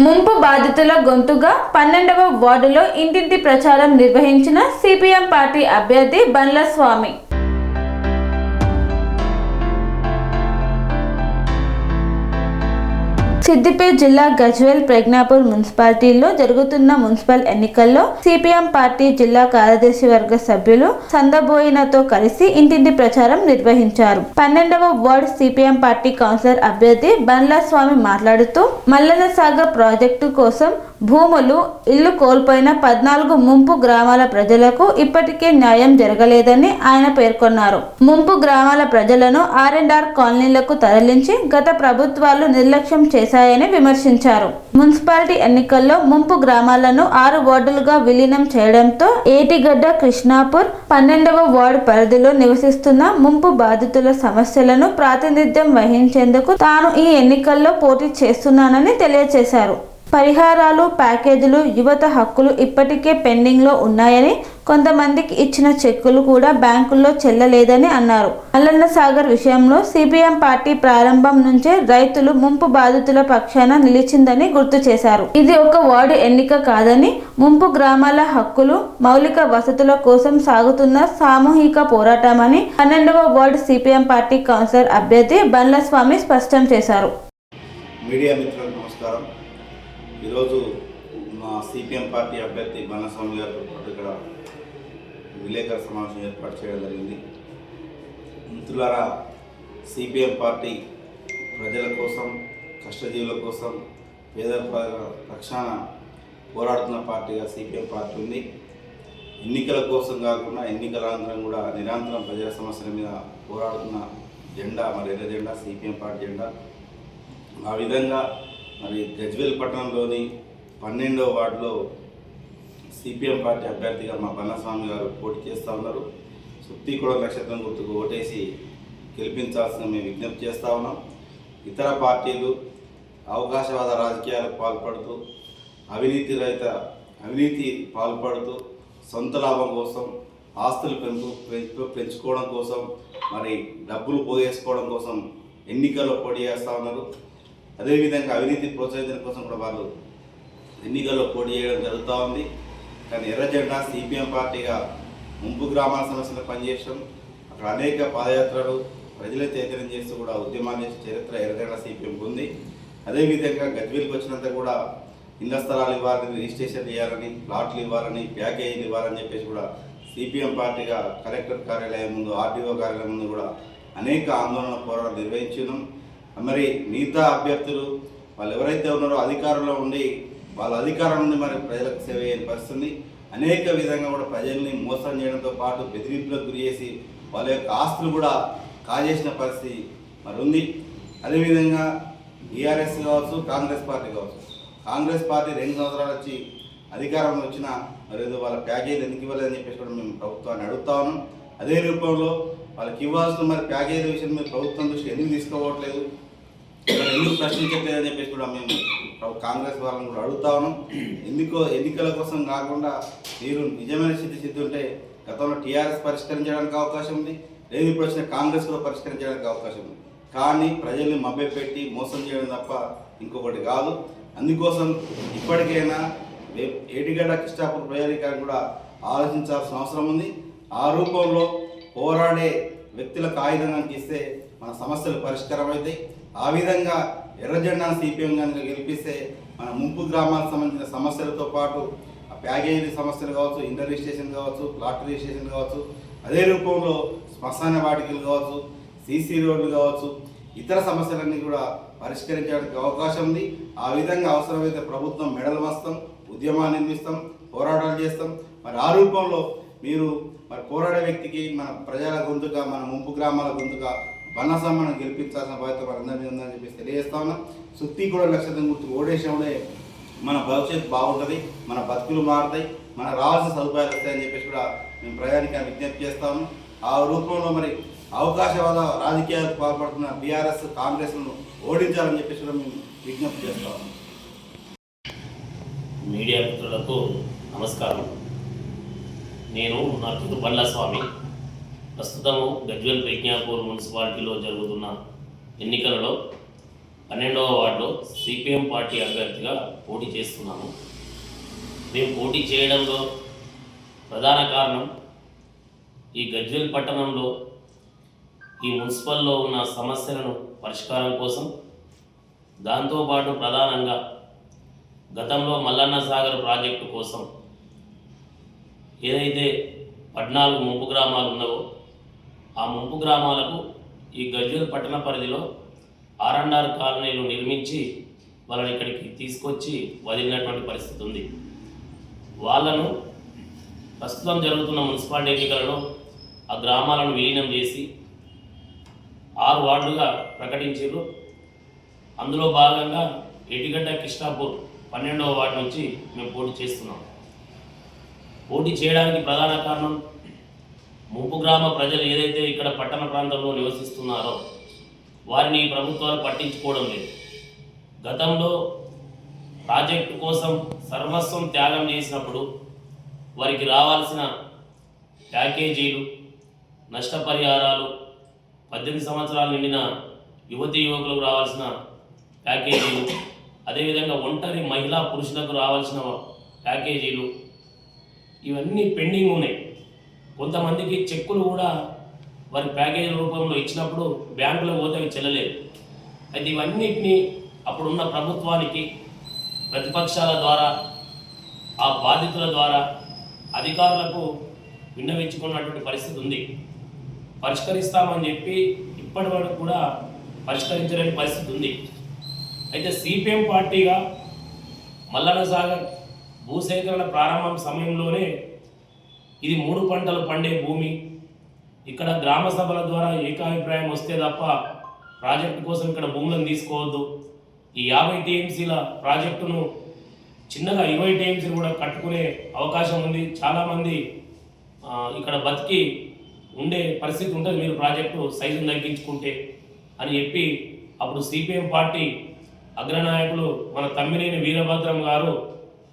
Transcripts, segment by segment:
ముంపు బాధితుల గొంతుగా 12వ వార్డులో ఇంటింటి ప్రచారం నిర్వహించిన సిపిఎం పార్టీ అభ్యర్థి బండ్ల స్వామి. సిద్దిపేట జిల్లా గజ్వేల్ ప్రజ్ఞాపూర్ మున్సిపాలిటీల్లో జరుగుతున్న మున్సిపల్ ఎన్నికల్లో సిపిఎం పార్టీ జిల్లా కార్యదర్శి వర్గ సభ్యులు సందబోయినతో కలిసి ఇంటింటి ప్రచారం నిర్వహించారు. 12వ వార్డు సిపిఎం పార్టీ కౌన్సిలర్ అభ్యర్థి బండ్ల స్వామి మాట్లాడుతూ మల్లన్న సాగర్ ప్రాజెక్టు కోసం భూములు, ఇల్లు కోల్పోయిన 14 ముంపు గ్రామాల ప్రజలకు ఇప్పటికే న్యాయం జరగలేదని ఆయన పేర్కొన్నారు. ముంపు గ్రామాల ప్రజలను R&R కాలనీలకు తరలించి గత ప్రభుత్వాలు నిర్లక్ష్యం చేశాయని విమర్శించారు. మున్సిపాలిటీ ఎన్నికల్లో ముంపు గ్రామాలను 6 వార్డులుగా విలీనం చేయడంతో ఏటిగడ్డ, కృష్ణాపూర్ 12వ వార్డు పరిధిలో నివసిస్తున్న ముంపు బాధితుల సమస్యలను ప్రాతినిధ్యం వహించేందుకు తాను ఈ ఎన్నికల్లో పోటీ చేస్తున్నానని తెలియజేశారు. పరిహారాలు, ప్యాకేజీలు, యువత హక్కులు ఇప్పటికే పెండింగ్లో ఉన్నాయని, కొంతమందికి ఇచ్చిన చెక్కులు కూడా బ్యాంకుల్లో చెల్లలేదని అన్నారు. మల్లన్న సాగర్ విషయంలో సిపిఎం పార్టీ ప్రారంభం నుంచే రైతులు ముంపు బాధితుల పక్షాన నిలిచిందని గుర్తు చేశారు. ఇది ఒక వార్డు ఎన్నిక కాదని, ముంపు గ్రామాల హక్కులు, మౌలిక వసతుల కోసం సాగుతున్న సామూహిక పోరాటమని 12వ వార్డు సిపిఎం పార్టీ కౌన్సిలర్ అభ్యర్థి బండ్ల స్వామి స్పష్టం చేశారు. మీడియా మిత్రులకు నమస్కారం. ఈరోజు మా సిపిఎం పార్టీ అభ్యర్థి బండ్ల స్వామి గారితో పాటు ఇక్కడ విలేకరుల సమావేశం ఏర్పాటు చేయడం జరిగింది. మిత్రులారా, సిపిఎం పార్టీ ప్రజల కోసం, కష్టజీవుల కోసం, పేద రక్షణ పోరాడుతున్న పార్టీగా సిపిఎం పార్టీ ఉంది. ఎన్నికల కోసం కాకుండా ఎన్నికల అనంతరం కూడా నిరంతరం ప్రజల సమస్యల మీద పోరాడుతున్న జెండా మరి ఎర్ర జెండా సిపిఎం పార్టీ జెండా. ఆ విధంగా మరి గజ్వేల్ పట్టణంలోని 12వ వార్డులో సిపిఎం పార్టీ అభ్యర్థిగా మా బండ్ల స్వామి గారు పోటీ చేస్తూ ఉన్నారు. సుత్తి కూడా నక్షత్రం గుర్తుకు ఓటేసి గెలిపించాల్సిన మేము విజ్ఞప్తి చేస్తూ ఉన్నాం. ఇతర పార్టీలు అవకాశవాద రాజకీయాలకు పాల్పడుతూ అవినీతి పాల్పడుతూ సొంత లాభం కోసం, ఆస్తులు పెంచుకోవడం కోసం, మరి డబ్బులు పోగేసుకోవడం కోసం ఎన్నికల్లో పోటీ చేస్తూ ఉన్నారు. అదేవిధంగా అవినీతి ప్రోత్సహించడం కోసం కూడా వాళ్ళు ఎన్నికల్లో పోటీ చేయడం జరుగుతూ ఉంది. కానీ ఎర్ర జెండా సిపిఎం పార్టీగా ముంపు గ్రామాల సమస్యలు పనిచేయడం, అక్కడ అనేక పాదయాత్రలు ప్రజలే చైతన్యం చేస్తూ కూడా ఉద్యమాలు చేసే చరిత్ర ఎర్ర జెండా సిపిఎంకి ఉంది. అదేవిధంగా గజ్వేల్కి వచ్చినంత కూడా ఇళ్ల స్థలాలు ఇవ్వాలని, రిజిస్ట్రేషన్ చేయాలని, ప్లాట్లు ఇవ్వాలని, ప్యాకేజీలు ఇవ్వాలని చెప్పేసి కూడా సిపిఎం పార్టీగా కలెక్టర్ కార్యాలయం ముందు, ఆర్డీఓ కార్యాలయం ముందు కూడా అనేక ఆందోళన పోరాటాలు నిర్వహించినాం. మరి మిగతా అభ్యర్థులు వాళ్ళు ఎవరైతే ఉన్నారో అధికారంలో ఉండి వాళ్ళ అధికారం నుండి మరి ప్రజలకు సేవ చేయని పరిస్థితుంది. అనేక విధంగా కూడా ప్రజల్ని మోసం చేయడంతో పాటు బెదిరింపులకు గురి చేసి వాళ్ళ యొక్క ఆస్తులు కూడా కాజేసిన పరిస్థితి మరి ఉంది. అదేవిధంగా టీఆర్ఎస్ కావచ్చు, కాంగ్రెస్ పార్టీ కావచ్చు. కాంగ్రెస్ పార్టీ 2 సంవత్సరాలు వచ్చి అధికారంలో వచ్చినా మరి ఏదో వాళ్ళ ప్యాకేజీలు ఎందుకు ఇవ్వలేదని చెప్పేసి కూడా మేము ప్రభుత్వాన్ని అడుగుతా ఉన్నాం. అదే రూపంలో వాళ్ళకి ఇవ్వాల్సిన మరి ప్యాకేజీల విషయం మీద ప్రభుత్వం దృష్టి ఎందుకు తీసుకోవట్లేదు, ఎందుకు ప్రశ్నించట్లేదని చెప్పేసి కూడా మేము కాంగ్రెస్ వాళ్ళని కూడా అడుగుతా ఉన్నాం. ఎన్నికల కోసం కాకుండా మీరు నిజమైన సిద్ధి ఉంటే గతంలో టీఆర్ఎస్ పరిష్కరించడానికి అవకాశం ఉంది, లేదు ఇప్పుడు వచ్చిన కాంగ్రెస్ కూడా పరిష్కరించడానికి అవకాశం ఉంది. కానీ ప్రజల్ని మభ్యపెట్టి మోసం చేయడం తప్ప ఇంకొకటి కాదు. అందుకోసం ఇప్పటికైనా ఏటిగడ్డ, కృష్ణాపూర్ ప్రజానికాన్ని కూడా ఆలోచించాల్సిన అవసరం ఉంది. ఆ రూపంలో పోరాడే వ్యక్తులకు ఆయుధంగా ఇస్తే మన సమస్యలు పరిష్కారం అవుతాయి. ఆ విధంగా ఎర్ర జెండాను సిపిఎం కనుక గెలిపిస్తే మన ముంపు గ్రామాలకు సంబంధించిన సమస్యలతో పాటు ఆ ప్యాకేజీ సమస్యలు కావచ్చు, ఇంటర్ రిజిస్ట్రేషన్ కావచ్చు, ప్లాట్ రిజిస్ట్రేషన్ కావచ్చు, అదే రూపంలో శ్మశాన వాటికలు కావచ్చు, సీసీ రోడ్లు కావచ్చు, ఇతర సమస్యలన్నీ కూడా పరిష్కరించడానికి అవకాశం ఉంది. ఆ విధంగా అవసరమైతే ప్రభుత్వం మెడలు వస్తాం, ఉద్యమాన్ని నిర్మిస్తాం, పోరాటాలు చేస్తాం. మరి ఆ రూపంలో మీరు మరి పోరాడే వ్యక్తికి మన ప్రజల గొంతుగా, మన ముంపు గ్రామాల గొంతుగా బండ్ల స్వామిని గెలిపించాల్సిన బాధ్యత మనందరి మీద ఉందని చెప్పేసి తెలియజేస్తా ఉన్నాం. సుత్తి కూడా నక్షత్రం గుర్తు ఓడేసే మన భవిష్యత్తు బాగుంటుంది, మన బతుకులు మారుతాయి, మన రావాల్సిన సదుపాయాలు వస్తాయని చెప్పేసి కూడా మేము ప్రజానికాన్ని విజ్ఞప్తి చేస్తాము. ఆ రూపంలో మరి అవకాశవాద రాజకీయాలకు పాల్పడుతున్న బీఆర్ఎస్, కాంగ్రెస్ను ఓడించాలని చెప్పేసి కూడా మేము విజ్ఞప్తి చేస్తాము. మీడియా మిత్రులకు నమస్కారం. నేను నా పేరు బండ్ల స్వామి. ప్రస్తుతము గజ్వేల్ ప్రజ్ఞాపూర్ మున్సిపాలిటీలో జరుగుతున్న ఎన్నికలలో 12వ వార్డులో సిపిఎం పార్టీ అభ్యర్థిగా పోటీ చేస్తున్నాము. మేము పోటీ చేయడంలో ప్రధాన కారణం ఈ గజ్వేల్ పట్టణంలో ఈ మున్సిపల్లో ఉన్న సమస్యలను పరిష్కారం కోసం, దాంతోపాటు ప్రధానంగా గతంలో మల్లన్న సాగర్ ప్రాజెక్టు కోసం ఏదైతే 14 ముంపు గ్రామాలు ఉన్నావో ఆ ముంపు గ్రామాలకు ఈ గజ్వేల్ పట్టణ పరిధిలో R&R కాలనీలు నిర్మించి వాళ్ళని ఇక్కడికి తీసుకొచ్చి వదిలినటువంటి పరిస్థితి ఉంది. వాళ్ళను ప్రస్తుతం జరుగుతున్న మున్సిపాలిటీ ఎన్నికలలో ఆ గ్రామాలను విలీనం చేసి 6 వార్డులుగా ప్రకటించారు. అందులో భాగంగా ఏటిగడ్డ కిష్టాపూర్ 12వ వార్డు నుంచి మేము పోటీ చేస్తున్నాం. పోటీ చేయడానికి ప్రధాన కారణం ముంపు గ్రామ ప్రజలు ఏదైతే ఇక్కడ పట్టణ ప్రాంతంలో నివసిస్తున్నారో వారిని ప్రభుత్వాలు పట్టించుకోవడం లేదు. గతంలో ప్రాజెక్టు కోసం సర్వస్వం త్యాగం చేసినప్పుడు వారికి రావాల్సిన ప్యాకేజీలు, నష్టపరిహారాలు, 18 సంవత్సరాలు నిండిన యువతీ యువకులకు రావాల్సిన ప్యాకేజీలు, అదేవిధంగా ఒంటరి మహిళా పురుషులకు రావాల్సిన ప్యాకేజీలు ఇవన్నీ పెండింగ్ ఉన్నాయి. కొంతమందికి చెక్కులు కూడా వారి ప్యాకేజీ రూపంలో ఇచ్చినప్పుడు బ్యాంకులో పోతే అవి చెల్లలేదు. అయితే ఇవన్నిటినీ అప్పుడున్న ప్రభుత్వానికి ప్రతిపక్షాల ద్వారా, ఆ బాధితుల ద్వారా అధికారులకు విన్నవించుకున్నటువంటి పరిస్థితి ఉంది. పరిష్కరిస్తామని చెప్పి ఇప్పటి వరకు కూడా పరిష్కరించలేని పరిస్థితి ఉంది. అయితే సిపిఎం పార్టీగా మల్లన్న సాగర్ భూసేకరణ ప్రారంభం సమయంలోనే ఇది 3 పంటలు పండే భూమి, ఇక్కడ గ్రామ సభల ద్వారా ఏకాభిప్రాయం వస్తే తప్ప ప్రాజెక్టు కోసం ఇక్కడ భూములను తీసుకోవద్దు, ఈ 50 టీఎంసీల ప్రాజెక్టును చిన్నగా 20 టీఎంసీలు కూడా కట్టుకునే అవకాశం ఉంది, చాలామంది ఇక్కడ బతికి ఉండే పరిస్థితి ఉంటుంది మీరు ప్రాజెక్టు సైజును తగ్గించుకుంటే అని చెప్పి అప్పుడు సిపిఎం పార్టీ అగ్రనాయకులు మన తమ్మినేని వీరభద్రం గారు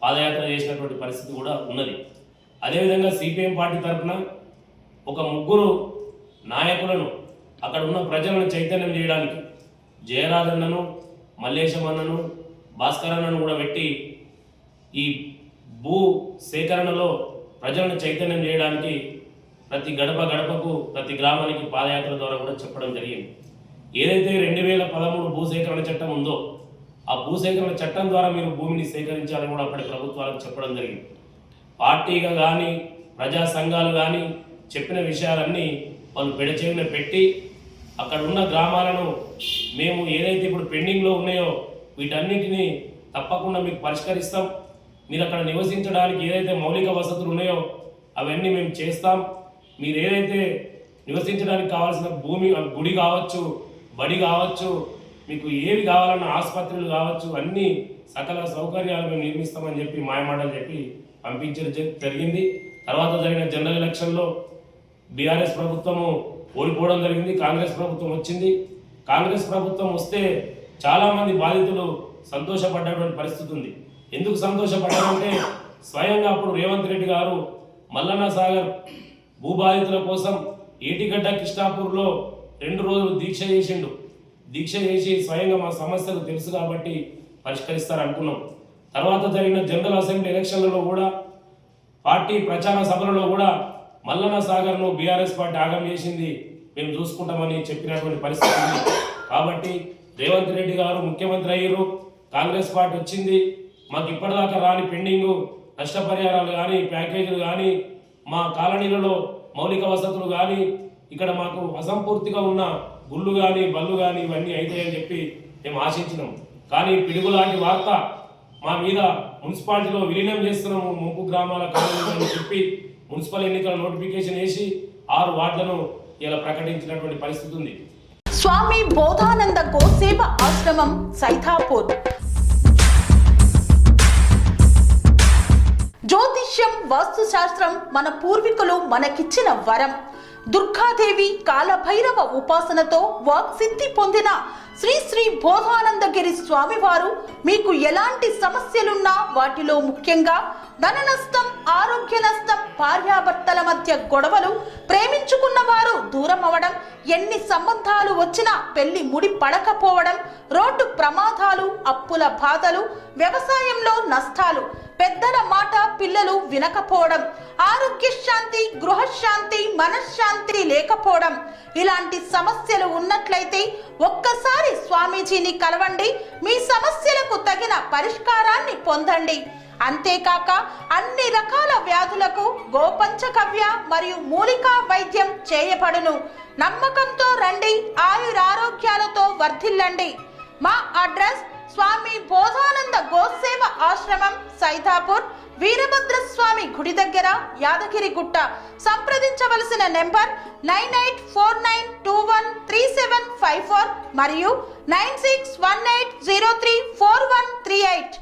పాదయాత్ర చేసినటువంటి పరిస్థితి కూడా ఉన్నది. అదేవిధంగా సిపిఎం పార్టీ తరఫున ఒక 3 నాయకులను అక్కడ ఉన్న ప్రజలను చైతన్యం చేయడానికి జయరాజన్నను, మల్లేశం అన్నను, భాస్కర్ అన్నను కూడా పెట్టి ఈ భూ సేకరణలో ప్రజలను చైతన్యం చేయడానికి ప్రతి గడప గడపకు, ప్రతి గ్రామానికి పాదయాత్ర ద్వారా కూడా చెప్పడం జరిగింది. ఏదైతే 2013 భూసేకరణ చట్టం ఉందో ఆ భూసేకరణ చట్టం ద్వారా మీరు భూమిని సేకరించాలని కూడా అప్పటి ప్రభుత్వాలకు చెప్పడం జరిగింది. పార్టీగా కానీ ప్రజా సంఘాలు కానీ చెప్పిన విషయాలన్నీ వాళ్ళు పెడచెవిన పెట్టి అక్కడ ఉన్న గ్రామాలను మేము ఏదైతే ఇప్పుడు పెండింగ్లో ఉన్నాయో వీటన్నిటినీ తప్పకుండా మీకు పరిష్కరిస్తాం, మీరు అక్కడ నివసించడానికి ఏదైతే మౌలిక వసతులు ఉన్నాయో అవన్నీ మేము చేస్తాం, మీరు ఏదైతే నివసించడానికి కావాల్సిన భూమి, గుడి కావచ్చు, బడి కావచ్చు, మీకు ఏవి కావాలన్న ఆసుపత్రులు కావచ్చు, అన్నీ సకల సౌకర్యాలు మేము నిర్మిస్తామని చెప్పి మాయమాటలు చెప్పి పంపించడం జరిగింది. తర్వాత జరిగిన జనరల్ ఎలక్షన్లో బీఆర్ఎస్ ప్రభుత్వము ఓడిపోవడం జరిగింది, కాంగ్రెస్ ప్రభుత్వం వచ్చింది. కాంగ్రెస్ ప్రభుత్వం వస్తే చాలామంది బాధితులు సంతోషపడ్డటువంటి పరిస్థితి ఉంది. ఎందుకు సంతోషపడ్డారంటే స్వయంగా అప్పుడు రేవంత్ రెడ్డి గారు మల్లన్న సాగర్ భూబాధితుల కోసం ఏటిగడ్డ కిష్టాపూర్లో 2 రోజులు దీక్ష చేసిండు. దీక్ష చేసి స్వయంగా మా సమస్యలు తెలుసు కాబట్టి పరిష్కరిస్తారనుకున్నాం. తర్వాత జరిగిన జనరల్ అసెంబ్లీ ఎలక్షన్లలో కూడా పార్టీ ప్రచార సభలలో కూడా మల్లన్న సాగర్ను బీఆర్ఎస్ పార్టీ ఆగం చేసింది, మేము చూసుకుంటామని చెప్పినటువంటి పరిస్థితి ఉంది. కాబట్టి రేవంత్ రెడ్డి గారు ముఖ్యమంత్రి అయ్యారు, కాంగ్రెస్ పార్టీ వచ్చింది, మాకు ఇప్పటిదాకా రాని పెండింగు నష్టపరిహారాలు కానీ, ప్యాకేజీలు కానీ, మా కాలనీలలో మౌలిక వసతులు కానీ, ఇక్కడ మాకు అసంపూర్తిగా ఉన్న గుళ్ళు కానీ, బళ్ళు కానీ ఇవన్నీ అవుతాయని చెప్పి మేము ఆశించినాం. కానీ పిడుగులాంటి వార్త మా మీద మున్సిపాలిటీలో విలీనం చేస్తున్నాము ముంపు గ్రామాల కాలనీలు అని చెప్పి మున్సిపల్ ఎన్నికల నోటిఫికేషన్ వేసి 6 వార్డులను ఇలా ప్రకటించినటువంటి పరిస్థితి ఉంది. స్వామి బోధానంద గోసేవ ఆశ్రమం సైథాపూర్. జ్యోతిష్యం, వాస్తుశాస్త్రం మన పూర్వీకులు మనకిచ్చిన వరం. దుర్గాదేవి, కాలభైరవ ఉపాసనతో వాక్సిద్ధి పొందిన శ్రీ శ్రీ బోధానందగిరి స్వామివారు మీకు ఎలాంటి సమస్యలున్నా వాటిలో ముఖ్యంగా ధన నష్టం, ఆరోగ్య నష్టం, భార్యాభర్తల మధ్య గొడవలు, ప్రేమించుకున్న వారు దూరం అవడం, ఎన్ని సంబంధాలు వచ్చినా పెళ్లి ముడి పడకపోవడం, రోడ్డు ప్రమాదాలు, అప్పుల బాధలు, వ్యవసాయంలో నష్టాలు, పెద్దల మాట పిల్లలు వినకపోవడం, ఆరోగ్య శాంతి, గృహశాంతి, మనశ్శాంతి లేకపోవడం, ఇలాంటి సమస్యలు ఉన్నట్లయితే ఒక్కసారి స్వామీజీని కలవండి. మీ సమస్యలకు తగిన పరిష్కారాన్ని పొందండి. అంతేకాక అన్ని రకాల వ్యాధులకు గోపంచకవ్య మరియు మూలికా వైద్యం చేయబడును. నమ్మకంతో రండి, ఆయురారోగ్యాలతో వర్ధిల్లండి. మా అడ్రస్ స్వామి బోధానంద గోసేవ ఆశ్రమం, సైతాపూర్, వీరభద్ర స్వామి గుడి దగ్గర, యాదగిరిగుట్ట. సంప్రదించవలసిన నెంబర్ 9849213754 మరియు 9618034138.